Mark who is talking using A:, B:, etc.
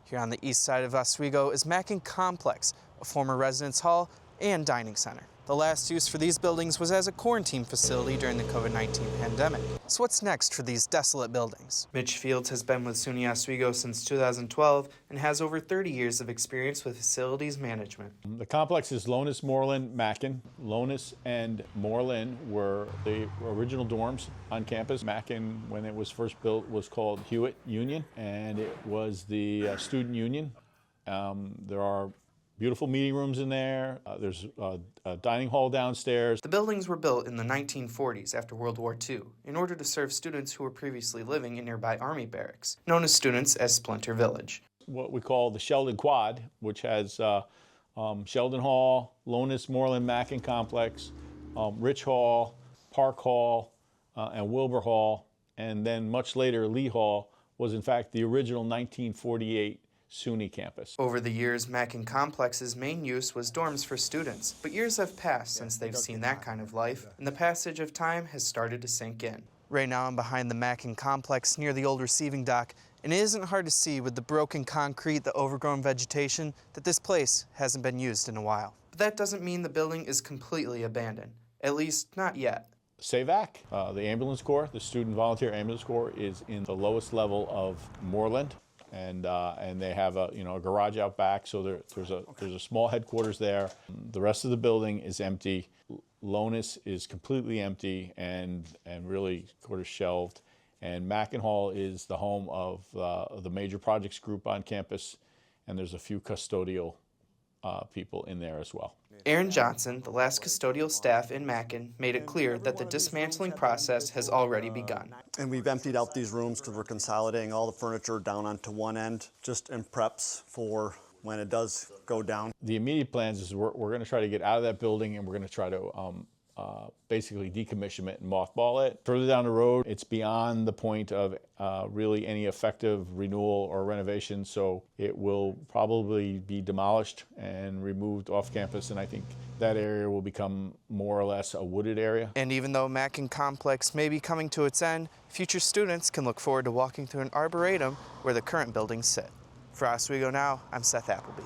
A: Here on the east side of Oswego is Mackin Complex, a former residence hall and dining center. The last use for these buildings was as a quarantine facility during the COVID-19 pandemic. So what's next for these desolate buildings? Mitch Fields has been with SUNY Oswego since 2012 and has over 30 years of experience with facilities management.
B: The complex is Lonis, Moreland, Mackin. Lonis and Moreland were the original dorms on campus. Mackin, when it was first built, was called Hewitt Union, and it was the student union. There are beautiful meeting rooms in there. There's a dining hall downstairs.
A: The buildings were built in the 1940s after World War II in order to serve students who were previously living in nearby Army barracks, known as students as Splinter Village.
B: What we call the Sheldon Quad, which has Sheldon Hall, Lonis, Moreland, Mackin Complex, Rich Hall, Park Hall, and Wilbur Hall, and then much later Lee Hall was in fact the original 1948 SUNY campus.
A: Over the years, Mackin Complex's main use was dorms for students, but years have passed since they've seen that kind of life, and the passage of time has started to sink in. Right now I'm behind the Mackin Complex near the old receiving dock, and it isn't hard to see with the broken concrete, the overgrown vegetation, that this place hasn't been used in a while. But that doesn't mean the building is completely abandoned, at least not yet.
B: SAVAC, the ambulance corps, the student volunteer ambulance corps, is in the lowest level of Moreland. And they have a garage out back, so there's a small headquarters there. The rest of the building is empty. Lonis is completely empty and really sort of shelved. And Mackin Hall is the home of the major projects group on campus, and there's a few custodial people in there as well.
A: Aaron Johnson, the last custodial staff in Mackin, made it clear that the dismantling process has already begun.
C: And we've emptied out these rooms because we're consolidating all the furniture down onto one end, just in preps for when it does go down.
B: The immediate plans is we're going to try to get out of that building, and we're going to try to basically decommission it and mothball it. Further down the road, it's beyond the point of really any effective renewal or renovation, so it will probably be demolished and removed off campus, and I think that area will become more or less a wooded area.
A: And even though Mackin Complex may be coming to its end, future students can look forward to walking through an arboretum where the current buildings sit. For Oswego Now, I'm Seth Appleby.